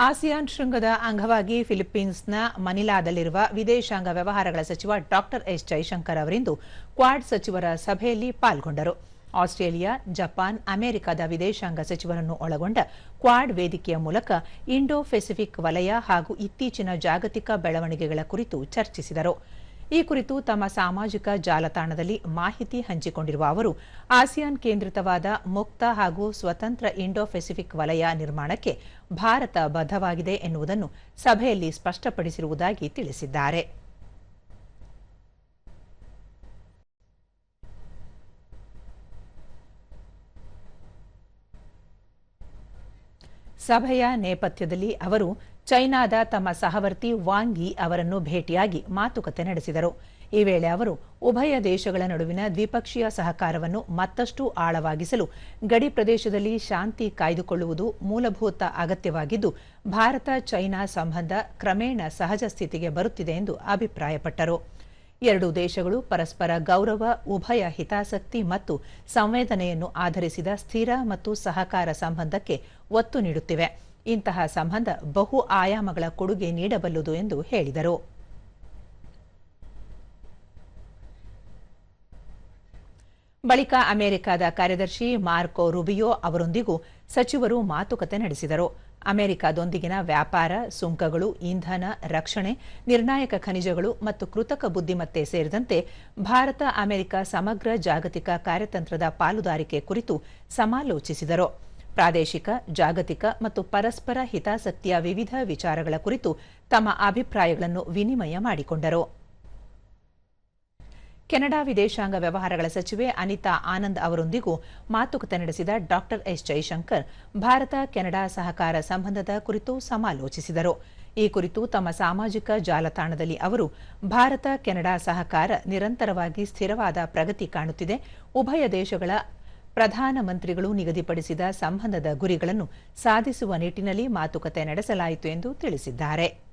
ASEAN ಶೃಂಗದ ಅಂಗವಾಗಿ ಫಿಲಿಪ್ಪೀನ್ಸ್ನ ಮನಿಲಾದಲ್ಲಿರುವ ವಿದೇಶಾಂಗ ವ್ಯವಹಾರಗಳ ಸಚಿವ ಡಾಕ್ಟರ್ ಎಸ್ ಜೈಶಂಕರ್ ಅವರಿಂದು ಕ್ವಾಡ್ ಸಚಿವರ ಸಭೆಯಲ್ಲಿ ಪಾಲ್ಗೊಂಡರು. ಆಸ್ಟ್ರೇಲಿಯಾ, ಜಪಾನ್, ಅಮೆರಿಕದ ವಿದೇಶಾಂಗ ಸಚಿವರನ್ನು ಒಳಗೊಂಡ ಕ್ವಾಡ್ ವೇದಿಕೆಯ ಮೂಲಕ ಇಂಡೋ ಪೆಸಿಫಿಕ್ ವಲಯ ಹಾಗೂ ಇತ್ತೀಚಿನ ಜಾಗತಿಕ ಬೆಳವಣಿಗೆಗಳ ಕುರಿತು ಚರ್ಚಿಸಿದರು. ಈ ಕುರಿತು ತಮ್ಮ ಸಾಮಾಜಿಕ ಜಾಲತಾಣದಲ್ಲಿ ಮಾಹಿತಿ ಹಂಚಿಕೊಂಡಿರುವ ಅವರು, ಆಸಿಯಾನ್ ಕೇಂದ್ರಿತವಾದ ಮುಕ್ತ ಹಾಗೂ ಸ್ವತಂತ್ರ ಇಂಡೋ ಪೆಸಿಫಿಕ್ ವಲಯ ನಿರ್ಮಾಣಕ್ಕೆ ಭಾರತ ಬದ್ಧವಾಗಿದೆ ಎನ್ನುವುದನ್ನು ಸಭೆಯಲ್ಲಿ ಸ್ಪಷ್ಟಪಡಿಸಿರುವುದಾಗಿ ತಿಳಿಸಿದ್ದಾರೆ. ಸಭೆಯ ನೇಪಥ್ಯದಲ್ಲಿ ಅವರು ಚೈನಾದ ತಮ್ಮ ಸಹವರ್ತಿ ವಾಂಗ್ ಯಿ ಅವರನ್ನು ಭೇಟಿಯಾಗಿ ಮಾತುಕತೆ ನಡೆಸಿದರು. ಈ ವೇಳೆ ಅವರು ಉಭಯ ದೇಶಗಳ ನಡುವಿನ ದ್ವಿಪಕ್ಷೀಯ ಸಹಕಾರವನ್ನು ಮತ್ತಷ್ಟು ಆಳವಾಗಿಸಲು ಗಡಿ ಪ್ರದೇಶದಲ್ಲಿ ಶಾಂತಿ ಕಾಯ್ದುಕೊಳ್ಳುವುದು ಮೂಲಭೂತ ಅಗತ್ಯವಾಗಿದ್ದು, ಭಾರತ ಚೈನಾ ಸಂಬಂಧ ಕ್ರಮೇಣ ಸಹಜ ಸ್ಥಿತಿಗೆ ಬರುತ್ತಿದೆ ಎಂದು ಅಭಿಪ್ರಾಯಪಟ್ಟರು. ಎರಡೂ ದೇಶಗಳು ಪರಸ್ಪರ ಗೌರವ, ಉಭಯ ಹಿತಾಸಕ್ತಿ ಮತ್ತು ಸಂವೇದನೆಯನ್ನು ಆಧರಿಸಿದ ಸ್ಥಿರ ಮತ್ತು ಸಹಕಾರ ಸಂಬಂಧಕ್ಕೆ ಒತ್ತು ನೀಡುತ್ತಿವೆ. ಇಂತಹ ಸಂಬಂಧ ಬಹು ಆಯಾಮಗಳ ಕೊಡುಗೆ ನೀಡಬಲ್ಲುದು ಎಂದು ಹೇಳಿದರು. ಬಳಿಕ ಅಮೆರಿಕದ ಕಾರ್ಯದರ್ಶಿ ಮಾರ್ಕೊ ರುಬಿಯೋ ಅವರೊಂದಿಗೂ ಸಚಿವರು ಮಾತುಕತೆ ನಡೆಸಿದರು. ಅಮೆರಿಕದೊಂದಿಗಿನ ವ್ಯಾಪಾರ, ಸುಂಕಗಳು, ಇಂಧನ, ರಕ್ಷಣೆ, ನಿರ್ಣಾಯಕ ಖನಿಜಗಳು ಮತ್ತು ಕೃತಕ ಬುದ್ಧಿಮತ್ತೆ ಸೇರಿದಂತೆ ಭಾರತ ಅಮೆರಿಕ ಸಮಗ್ರ ಜಾಗತಿಕ ಕಾರ್ಯತಂತ್ರದ ಪಾಲುದಾರಿಕೆ ಕುರಿತು ಸಮಾಲೋಚಿಸಿದರು. ಪ್ರಾದೇಶಿಕ, ಜಾಗತಿಕ ಮತ್ತು ಪರಸ್ಪರ ಹಿತಾಸಕ್ತಿಯ ವಿವಿಧ ವಿಚಾರಗಳ ಕುರಿತು ತಮ್ಮ ಅಭಿಪ್ರಾಯಗಳನ್ನು ವಿನಿಮಯ ಮಾಡಿಕೊಂಡರು. ಕೆನಡಾ ವಿದೇಶಾಂಗ ವ್ಯವಹಾರಗಳ ಸಚಿವೆ ಅನಿತಾ ಆನಂದ್ ಅವರೊಂದಿಗೂ ಮಾತುಕತೆ ನಡೆಸಿದ doctor S Jaishankar Bharat Canada ಸಹಕಾರ ಸಂಬಂಧದ ಕುರಿತು ಸಮಾಲೋಚಿಸಿದರು. ಈ ಕುರಿತು ತಮ್ಮ ಸಾಮಾಜಿಕ ಜಾಲತಾಣದಲ್ಲಿ ಅವರು, ಭಾರತ ಕೆನಡಾ ಸಹಕಾರ ನಿರಂತರವಾಗಿ ಸ್ಥಿರವಾದ ಪ್ರಗತಿ ಕಾಣುತ್ತಿದೆ. ಉಭಯ ದೇಶಗಳ ಪ್ರಧಾನಮಂತ್ರಿಗಳು ನಿಗದಿಪಡಿಸಿದ ಸಂಬಂಧದ ಗುರಿಗಳನ್ನು ಸಾಧಿಸುವ ನಿಟ್ಟಿನಲ್ಲಿ ಮಾತುಕತೆ ನಡೆಸಲಾಯಿತು ಎಂದು ತಿಳಿಸಿದ್ದಾರೆ.